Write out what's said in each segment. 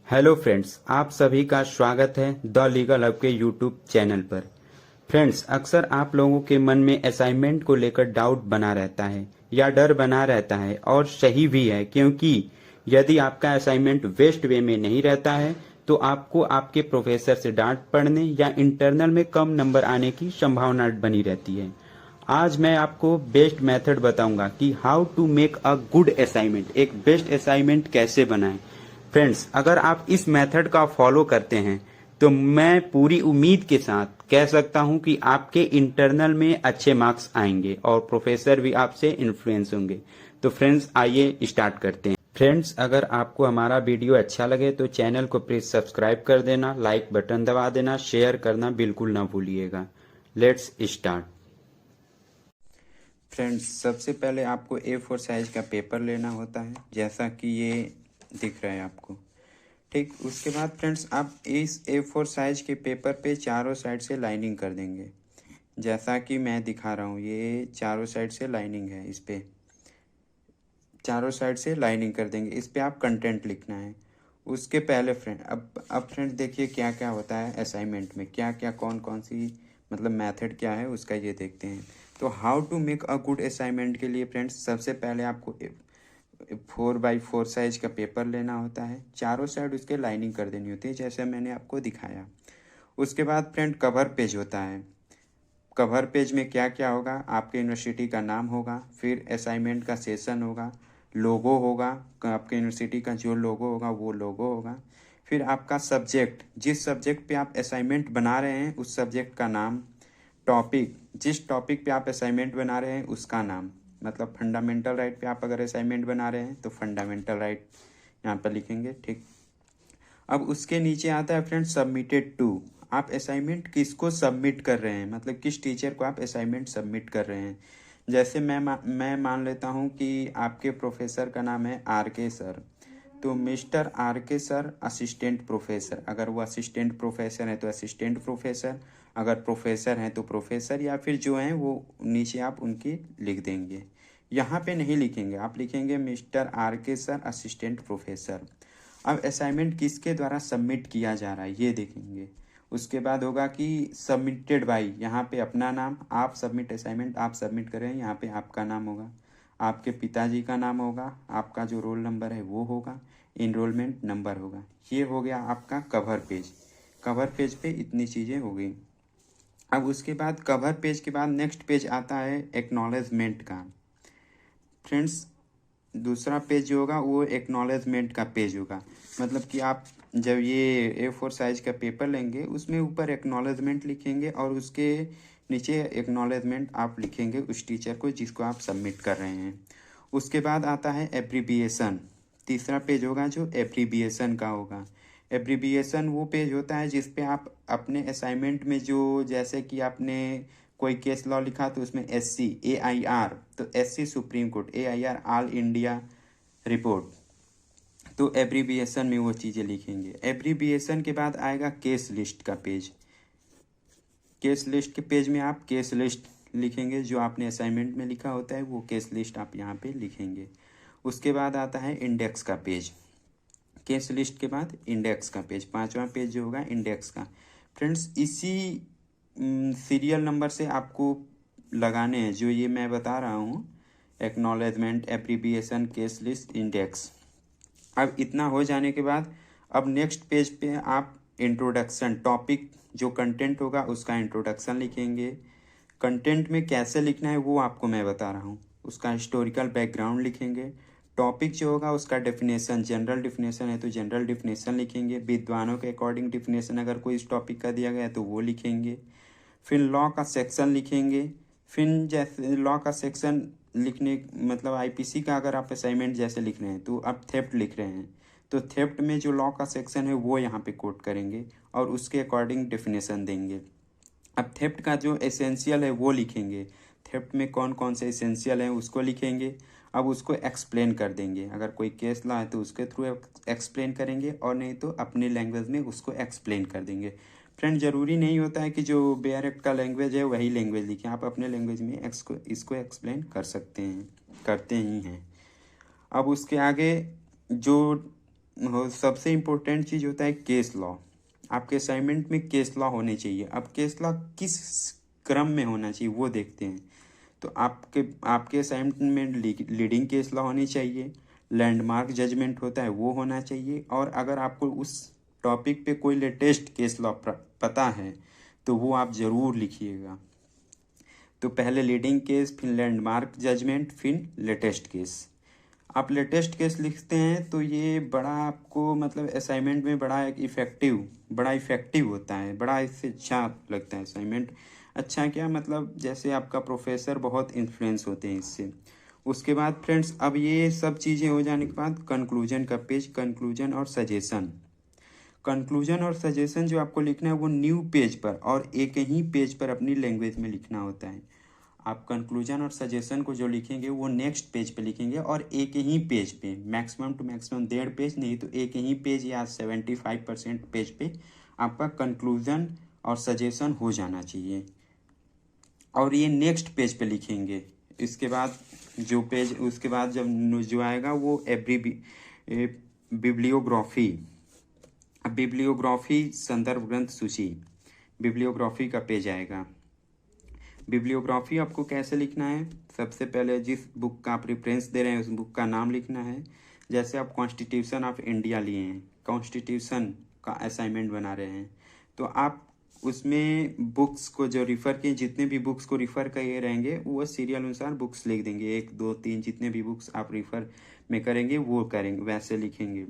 Hello friends, आप सभी का स्वागत है द लीगल हब के यूट्यूब चैनल पर। फ्रेंड्स, अक्सर आप लोगों के मन में असाइनमेंट को लेकर डाउट बना रहता है या डर बना रहता है, और सही भी है, क्योंकि यदि आपका असाइनमेंट वेस्ट वे में नहीं रहता है तो आपको आपके प्रोफेसर से डांट पड़ने या इंटरनल में कम नंबर आने की संभावना बनी रहती है। आज मैं आपको बेस्ट मेथड बताऊंगा कि how to make a good assignment, एक बेस्ट असाइनमेंट कैसे बनाएं। फ्रेंड्स, अगर आप इस मेथड का फॉलो करते हैं तो मैं पूरी उम्मीद के साथ कह सकता हूं कि आपके इंटरनल में अच्छे मार्क्स आएंगे और प्रोफेसर भी आपसे इन्फ्लुएंस होंगे। तो फ्रेंड्स, आइए स्टार्ट करते हैं। फ्रेंड्स, अगर आपको हमारा वीडियो अच्छा लगे तो चैनल को प्लीज सब्सक्राइब कर देना, लाइक बटन दबा देना, शेयर करना बिल्कुल ना भूलिएगा। Let's start. फ्रेंड्स, सबसे पहले आपको A4 साइज का पेपर लेना होता है, जैसा कि ये दिख रहा है आपको। ठीक, उसके बाद फ्रेंड्स आप इस A4 साइज के पेपर पे चारों साइड से लाइनिंग कर देंगे, जैसा कि मैं दिखा रहा हूँ। ये चारों साइड से लाइनिंग है, इस पे चारों साइड से लाइनिंग कर देंगे। इस पे आप कंटेंट लिखना है। उसके पहले फ्रेंड अब फ्रेंड देखिए क्या क्या होता है असाइनमेंट में, क्या क्या कौन कौन सी मतलब मेथड क्या है उसका, ये देखते हैं। तो how to make a good assignment के लिए फ्रेंड्स सबसे पहले आपको 4x4 साइज का पेपर लेना होता है, चारों साइड उसके लाइनिंग कर देनी होती है, जैसे मैंने आपको दिखाया। उसके बाद फ्रेंड कवर पेज होता है। कवर पेज में क्या क्या होगा, आपके यूनिवर्सिटी का नाम होगा, फिर असाइनमेंट का सेशन होगा, लोगो होगा, आपके यूनिवर्सिटी का जो लोगो होगा वो लोगो होगा, फिर आपका सब्जेक्ट, जिस सब्जेक्ट पे आप असाइनमेंट बना रहे हैं उस सब्जेक्ट का नाम, टॉपिक, जिस टॉपिक पे आप असाइनमेंट बना रहे हैं उसका नाम, मतलब फंडामेंटल राइट पे आप अगर असाइनमेंट बना रहे हैं तो फंडामेंटल राइट यहाँ पर लिखेंगे। ठीक, अब उसके नीचे आता है फ्रेंड सबमिटेड टू। आप असाइनमेंट किसको सबमिट कर रहे हैं, मतलब किस टीचर को आप असाइनमेंट सबमिट कर रहे हैं। जैसे मैं मान लेता हूँ कि आपके प्रोफेसर का नाम है आर के सर, तो मिस्टर आर के सर असिस्टेंट प्रोफेसर, अगर वो असिस्टेंट प्रोफेसर है तो असिस्टेंट प्रोफेसर, अगर प्रोफेसर हैं तो प्रोफेसर, या फिर जो हैं वो नीचे आप उनकी लिख देंगे। यहाँ पे नहीं लिखेंगे, आप लिखेंगे मिस्टर आर के सर असिस्टेंट प्रोफेसर। अब असाइनमेंट किसके द्वारा सबमिट किया जा रहा है ये देखेंगे। उसके बाद होगा कि सबमिटेड बाई, यहाँ पे अपना नाम, आप सबमिट असाइनमेंट आप सबमिट करें, यहाँ पे आपका नाम होगा, आपके पिताजी का नाम होगा, आपका जो रोल नंबर है वो होगा, इनरोलमेंट नंबर होगा। ये हो गया आपका कवर पेज। कवर पेज पे इतनी चीज़ें हो गई। अब उसके बाद कवर पेज के बाद नेक्स्ट पेज आता है एक्नॉलेजमेंट का। फ्रेंड्स, दूसरा पेज जो होगा वो एक्नॉलेजमेंट का पेज होगा, मतलब कि आप जब ये A4 साइज का पेपर लेंगे उसमें ऊपर एक्नॉलेजमेंट लिखेंगे और उसके नीचे एक्नॉलेजमेंट आप लिखेंगे उस टीचर को जिसको आप सबमिट कर रहे हैं। उसके बाद आता है एब्रीबिएशन। तीसरा पेज होगा जो एब्रीबिएशन का होगा। एब्रीबिएशन वो पेज होता है जिस पे आप अपने असाइनमेंट में जो, जैसे कि आपने कोई केस लॉ लिखा तो उसमें SC AIR, तो SC supreme court, AIR all India report, तो एब्रीबिएशन में वो चीज़ें लिखेंगे। एब्रीबिएशन के बाद आएगा केस लिस्ट का पेज। केस लिस्ट के पेज में आप केस लिस्ट लिखेंगे, जो आपने असाइनमेंट में लिखा होता है वो केस लिस्ट आप यहाँ पे लिखेंगे। उसके बाद आता है इंडेक्स का पेज। केस लिस्ट के बाद इंडेक्स का पेज, पांचवा पेज जो होगा इंडेक्स का। फ्रेंड्स, इसी सीरियल नंबर से आपको लगाने हैं जो ये मैं बता रहा हूँ, एक्नॉलेजमेंट, एब्रीबिएशन, केस लिस्ट, इंडेक्स। अब इतना हो जाने के बाद अब नेक्स्ट पेज पे आप इंट्रोडक्शन, टॉपिक जो कंटेंट होगा उसका इंट्रोडक्शन लिखेंगे। कंटेंट में कैसे लिखना है वो आपको मैं बता रहा हूँ। उसका हिस्टोरिकल बैकग्राउंड लिखेंगे। टॉपिक जो होगा उसका डेफिनेशन, जनरल डेफिनेशन है तो जनरल डेफिनेशन लिखेंगे, विद्वानों के अकॉर्डिंग डेफिनेशन अगर कोई इस टॉपिक का दिया गया है तो वो लिखेंगे। फिर लॉ का सेक्शन लिखेंगे। फिर जैसे लॉ का सेक्शन लिखने, मतलब IPC का अगर आप असाइनमेंट जैसे लिख रहे हैं तो आप थेफ्ट लिख रहे हैं तो थेफ्ट में जो लॉ का सेक्शन है वो यहाँ पे कोट करेंगे और उसके अकॉर्डिंग डेफिनेशन देंगे। अब थेफ्ट का जो एसेंशियल है वो लिखेंगे, थेफ्ट में कौन कौन से एसेंशियल हैं उसको लिखेंगे। अब उसको एक्सप्लेन कर देंगे, अगर कोई केस ला है तो उसके थ्रू एक्सप्लेन करेंगे और नहीं तो अपनी लैंग्वेज में उसको एक्सप्लेन कर देंगे। फ्रेंड, ज़रूरी नहीं होता है कि जो बेयर एक्ट का लैंग्वेज है वही लैंग्वेज लिखें, आप अपने लैंग्वेज में इसको एक्सप्लेन कर सकते हैं, करते ही हैं। अब उसके आगे जो सबसे इम्पोर्टेंट चीज़ होता है केस लॉ। आपके असाइनमेंट में केस लॉ होने चाहिए। अब केस लॉ किस क्रम में होना चाहिए वो देखते हैं। तो आपके आपके असाइनमेंट में लीडिंग केस लॉ होनी चाहिए, लैंडमार्क जजमेंट होता है वो होना चाहिए, और अगर आपको उस टॉपिक पे कोई लेटेस्ट केस लॉ पता है तो वो आप ज़रूर लिखिएगा। तो पहले लीडिंग केस, फिर लैंडमार्क जजमेंट, फिर लेटेस्ट केस। आप लेटेस्ट केस लिखते हैं तो ये बड़ा आपको मतलब असाइनमेंट में बड़ा इफ़ेक्टिव होता है, बड़ा इससे अच्छा लगता है असाइनमेंट। अच्छा क्या मतलब जैसे आपका प्रोफेसर बहुत इन्फ्लुएंस होते हैं इससे। उसके बाद फ्रेंड्स, अब ये सब चीज़ें हो जाने के बाद कंक्लूजन का पेज, कंक्लूजन और सजेशन। कंक्लूजन और सजेशन जो आपको लिखना है वो न्यू पेज पर और एक ही पेज पर अपनी लैंग्वेज में लिखना होता है। आप कंक्लूजन और सजेशन को जो लिखेंगे वो नेक्स्ट पेज पे लिखेंगे, और एक ही पेज पे, मैक्सिमम टू मैक्सिमम 1.5 पेज नहीं तो एक ही पेज या 75% पेज पे आपका कंक्लूजन और सजेशन हो जाना चाहिए, और ये नेक्स्ट पेज पे लिखेंगे। इसके बाद जो पेज, उसके बाद जब जो आएगा वो बिब्लियोग्राफी। अब बिब्लियोग्राफी संदर्भ ग्रंथ सूची, बिब्लियोग्राफी का पेज आएगा। बिब्लियोग्राफी आपको कैसे लिखना है, सबसे पहले जिस बुक का आप रेफरेंस दे रहे हैं उस बुक का नाम लिखना है। जैसे आप कॉन्स्टिट्यूशन ऑफ इंडिया लिए हैं, कॉन्स्टिट्यूशन का असाइनमेंट बना रहे हैं, तो आप उसमें बुक्स को जो रिफ़र किए, जितने भी बुक्स को रिफ़र किए रहेंगे वो सीरियल अनुसार बुक्स लिख देंगे, 1 2 3 जितने भी बुक्स आप रिफ़र में करेंगे वो करेंगे, वैसे लिखेंगे।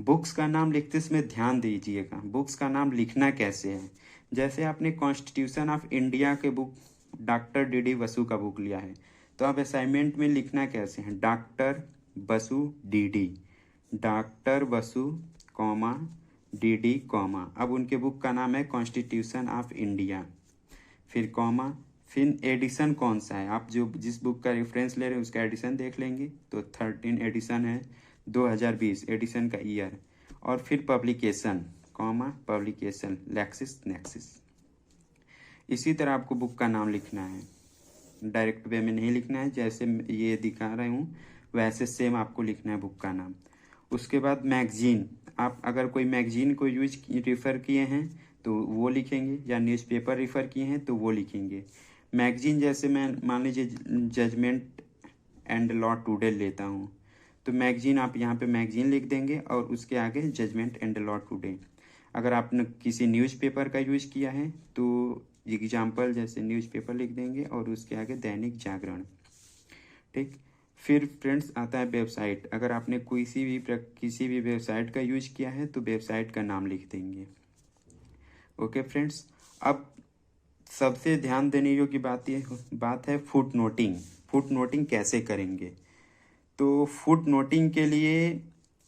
बुक्स का नाम लिखते समय ध्यान दीजिएगा, बुक्स का नाम लिखना कैसे है। जैसे आपने कॉन्स्टिट्यूशन ऑफ इंडिया के बुक डॉक्टर डी बसु का बुक लिया है, तो आप असाइनमेंट में लिखना कैसे है, doctor Basu D, doctor Basu comma D comma, अब उनके बुक का नाम है कॉन्स्टिट्यूशन ऑफ इंडिया, फिर कॉमा, फिर एडिशन कौन सा है, आप जो जिस बुक का रेफरेंस ले रहे हैं उसका एडिशन देख लेंगे, तो 13 एडिशन है, 2020 एडिशन का ईयर, और फिर पब्लिकेशन कॉमा पब्लिकेशन लैक्सिस नेक्सिस। इसी तरह आपको बुक का नाम लिखना है, डायरेक्ट वे में नहीं लिखना है, जैसे ये दिखा रहा हूँ वैसे सेम आपको लिखना है बुक का नाम। उसके बाद मैगजीन, आप अगर कोई मैगजीन को रिफ़र किए हैं तो वो लिखेंगे, या न्यूज़पेपर रिफ़र किए हैं तो वो लिखेंगे। मैगजीन जैसे मैं मान लीजिए जजमेंट एंड लॉ टुडे लेता हूँ, तो मैगजीन आप यहाँ पे मैगजीन लिख देंगे और उसके आगे जजमेंट एंड लॉ टुडे। अगर आपने किसी न्यूज़पेपर का यूज़ किया है तो एग्जाम्पल जैसे न्यूज़पेपर लिख देंगे और उसके आगे दैनिक जागरण। ठीक, फिर फ्रेंड्स आता है वेबसाइट। अगर आपने किसी भी वेबसाइट का यूज किया है तो वेबसाइट का नाम लिख देंगे। ओके फ्रेंड्स, अब सबसे ध्यान देने योग्य बात है फुट नोटिंग। फुट नोटिंग कैसे करेंगे, तो फुट नोटिंग के लिए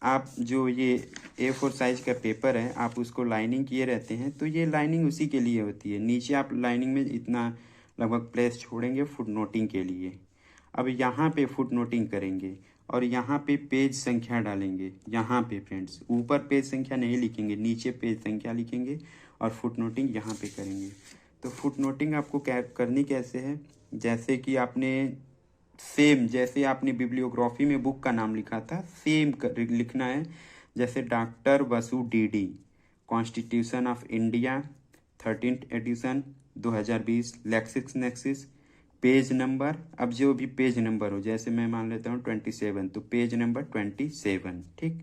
आप जो ये A4 साइज का पेपर है आप उसको लाइनिंग किए रहते हैं, तो ये लाइनिंग उसी के लिए होती है। नीचे आप लाइनिंग में इतना लगभग प्लेस छोड़ेंगे फुट नोटिंग के लिए। अब यहाँ पे फुट नोटिंग करेंगे और यहाँ पे पेज संख्या डालेंगे। यहाँ पे फ्रेंड्स ऊपर पेज संख्या नहीं लिखेंगे, नीचे पेज संख्या लिखेंगे और फुट नोटिंग यहाँ पे करेंगे। तो फुट नोटिंग आपको करनी कैसे है, जैसे कि आपने सेम जैसे आपने बिब्लियोग्राफी में बुक का नाम लिखा था सेम लिखना है। जैसे doctor Basu D, constitution of India 13th edition 2020 Lexis Nexis, page number, अब जो भी पेज नंबर हो, जैसे मैं मान लेता हूँ 27, तो पेज नंबर 27। ठीक,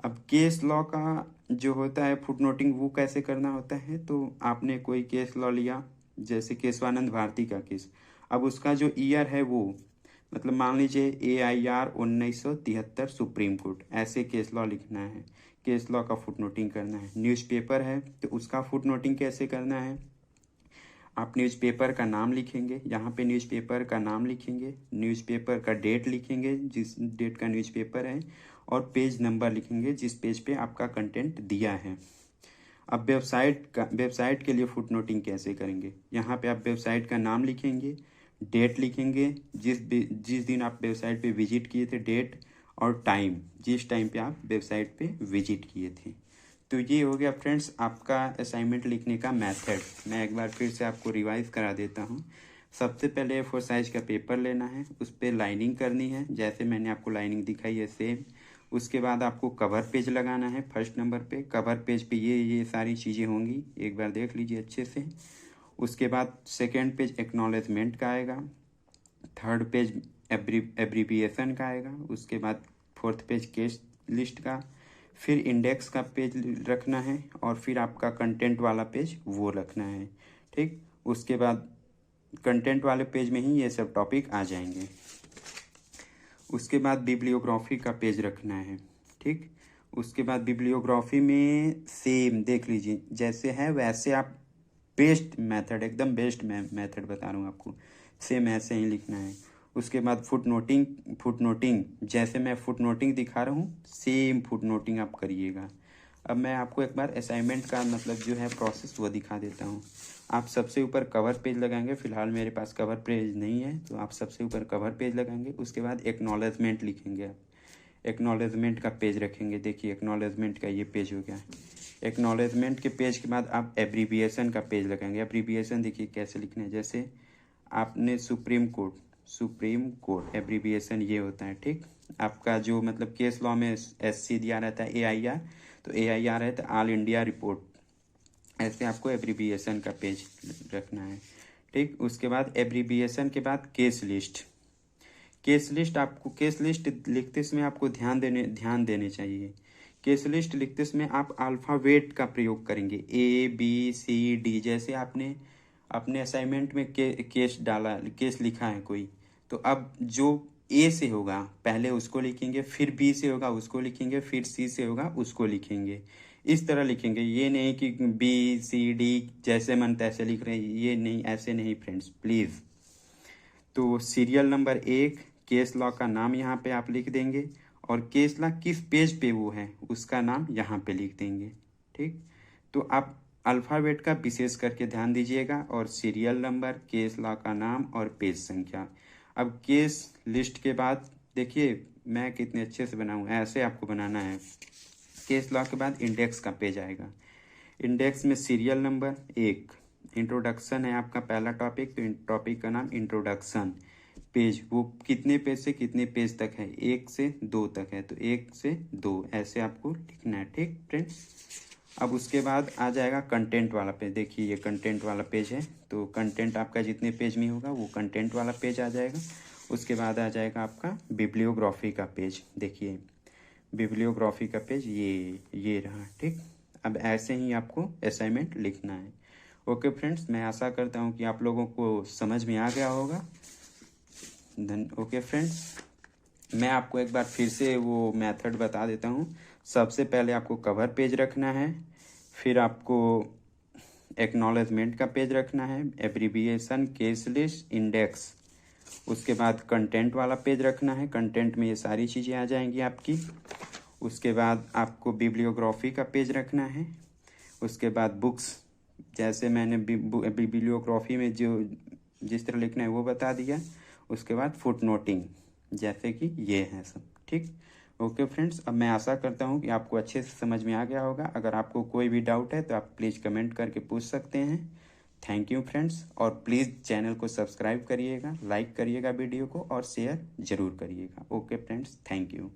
अब केस लॉ का जो होता है फुट नोटिंग वो कैसे करना होता है, तो आपने कोई केस लॉ लिया जैसे केशवानंद भारती का केस, अब उसका जो ईयर है वो मतलब मान लीजिए AIR 1973 सुप्रीम कोर्ट, ऐसे केस लॉ लिखना है। केस लॉ का फुट नोटिंग करना है। न्यूज़पेपर है तो उसका फुट नोटिंग कैसे करना है, आप न्यूज़पेपर का नाम लिखेंगे, यहाँ पे न्यूज़पेपर का नाम लिखेंगे, न्यूज़पेपर का डेट लिखेंगे जिस डेट का न्यूज़पेपर है, और पेज नंबर लिखेंगे जिस पेज पे आपका कंटेंट दिया है। अब वेबसाइट के लिए फुट नोटिंग कैसे करेंगे, यहाँ पे आप वेबसाइट का नाम लिखेंगे, डेट लिखेंगे, जिस दिन आप वेबसाइट पे विजिट किए थे, डेट और टाइम, जिस टाइम पे आप वेबसाइट पे विजिट किए थे। तो ये हो गया फ्रेंड्स आपका असाइनमेंट लिखने का मेथड। मैं एक बार फिर से आपको रिवाइज करा देता हूँ। सबसे पहले A4 साइज का पेपर लेना है, उस पर लाइनिंग करनी है, जैसे मैंने आपको लाइनिंग दिखाई है सेम। उसके बाद आपको कवर पेज लगाना है। फर्स्ट नंबर पे कवर पेज पे ये सारी चीज़ें होंगी, एक बार देख लीजिए अच्छे से। उसके बाद सेकेंड पेज एक्नॉलेजमेंट का आएगा, थर्ड पेज एब्रीविएशन का आएगा, उसके बाद फोर्थ पेज केस लिस्ट का, फिर इंडेक्स का पेज रखना है, और फिर आपका कंटेंट वाला पेज वो रखना है। ठीक, उसके बाद कंटेंट वाले पेज में ही ये सब टॉपिक आ जाएंगे। उसके बाद बिब्लियोग्राफी का पेज रखना है। ठीक, उसके बाद बिब्लियोग्राफी में सेम देख लीजिए, जैसे है वैसे आप बेस्ट मेथड, एकदम बेस्ट मेथड बता रहा हूँ आपको, सेम ऐसे ही लिखना है। उसके बाद फुटनोटिंग जैसे मैं फुटनोटिंग दिखा रहा हूँ सेम फुटनोटिंग आप करिएगा। अब मैं आपको एक बार असाइनमेंट का मतलब जो है प्रोसेस वो दिखा देता हूँ। आप सबसे ऊपर कवर पेज लगाएंगे, फिलहाल मेरे पास कवर पेज नहीं है तो आप सबसे ऊपर कवर पेज लगाएंगे। उसके बाद एक्नॉलेजमेंट लिखेंगे, आप एक्नॉलेजमेंट का पेज रखेंगे। देखिए एक्नॉलेजमेंट का ये पेज हो गया। एक्नॉलेजमेंट के पेज के बाद आप एब्रीविएशन का पेज लगाएंगे। एब्रीविएशन देखिए कैसे लिखना है, जैसे आपने सुप्रीम कोर्ट एब्रीविएशन ये होता है। ठीक, आपका जो मतलब केस लॉ में SC दिया रहता है AIR, तो AIR है तो ऑल इंडिया रिपोर्ट, ऐसे आपको एब्रीविएशन का पेज रखना है। ठीक, उसके बाद एब्रीविएशन के बाद केस लिस्ट आपको केस लिस्ट लिखते समय आपको ध्यान देने चाहिए। केस लिस्ट लिखते समय आप अल्फ़ाबेट का प्रयोग करेंगे, ABCD। जैसे आपने अपने असाइनमेंट में केस लिखा है कोई, तो अब जो A से होगा पहले उसको लिखेंगे, फिर B से होगा उसको लिखेंगे, फिर C से होगा उसको लिखेंगे। इस तरह लिखेंगे, ये नहीं कि BCD जैसे मन तैसे लिख रहे हैं, ये नहीं, ऐसे नहीं फ्रेंड्स प्लीज़। तो सीरियल नंबर 1 केस लॉ का नाम यहाँ पे आप लिख देंगे, और केस लॉ किस पेज पे वो है उसका नाम यहाँ पे लिख देंगे। ठीक, तो आप अल्फ़ाबेट का विशेष करके ध्यान दीजिएगा, और सीरियल नंबर, केस लॉ का नाम और पेज संख्या। अब केस लिस्ट के बाद देखिए मैं कितने अच्छे से बनाऊँ, ऐसे आपको बनाना है। केस लॉ के बाद इंडेक्स का पेज आएगा। इंडेक्स में सीरियल नंबर 1, इंट्रोडक्शन है आपका पहला टॉपिक, तो टॉपिक का नाम इंट्रोडक्शन। पेज वो कितने पेज से कितने पेज तक है, 1 से 2 तक है, तो 1 से 2 ऐसे आपको लिखना है। ठीक फ्रेंड्स, अब उसके बाद आ जाएगा कंटेंट वाला पेज। देखिए ये कंटेंट वाला पेज है, तो कंटेंट आपका जितने पेज में होगा वो कंटेंट वाला पेज आ जाएगा। उसके बाद आ जाएगा आपका बिब्लियोग्राफी का पेज। देखिए बिब्लियोग्राफी का पेज ये रहा। ठीक, अब ऐसे ही आपको असाइनमेंट लिखना है। ओके फ्रेंड्स, मैं आशा करता हूँ कि आप लोगों को समझ में आ गया होगा। ओके फ्रेंड्स, मैं आपको एक बार फिर से वो मेथड बता देता हूँ। सबसे पहले आपको कवर पेज रखना है, फिर आपको एक्नॉलेजमेंट का पेज रखना है, एब्रीविएशन, केस लिस्ट, इंडेक्स। उसके बाद कंटेंट वाला पेज रखना है, कंटेंट में ये सारी चीज़ें आ जाएंगी आपकी। उसके बाद आपको बिब्लियोग्राफी का पेज रखना है। उसके बाद बुक्स, जैसे मैंने बिब्लियोग्राफी में जो जिस तरह लिखना है वो बता दिया। उसके बाद फुटनोटिंग, जैसे कि ये है सब। ठीक, ओके फ्रेंड्स, अब मैं आशा करता हूँ कि आपको अच्छे से समझ में आ गया होगा। अगर आपको कोई भी डाउट है तो आप प्लीज़ कमेंट करके पूछ सकते हैं। थैंक यू फ्रेंड्स, और प्लीज़ चैनल को सब्सक्राइब करिएगा, लाइक करिएगा वीडियो को, और शेयर ज़रूर करिएगा। Okay friends, thank you.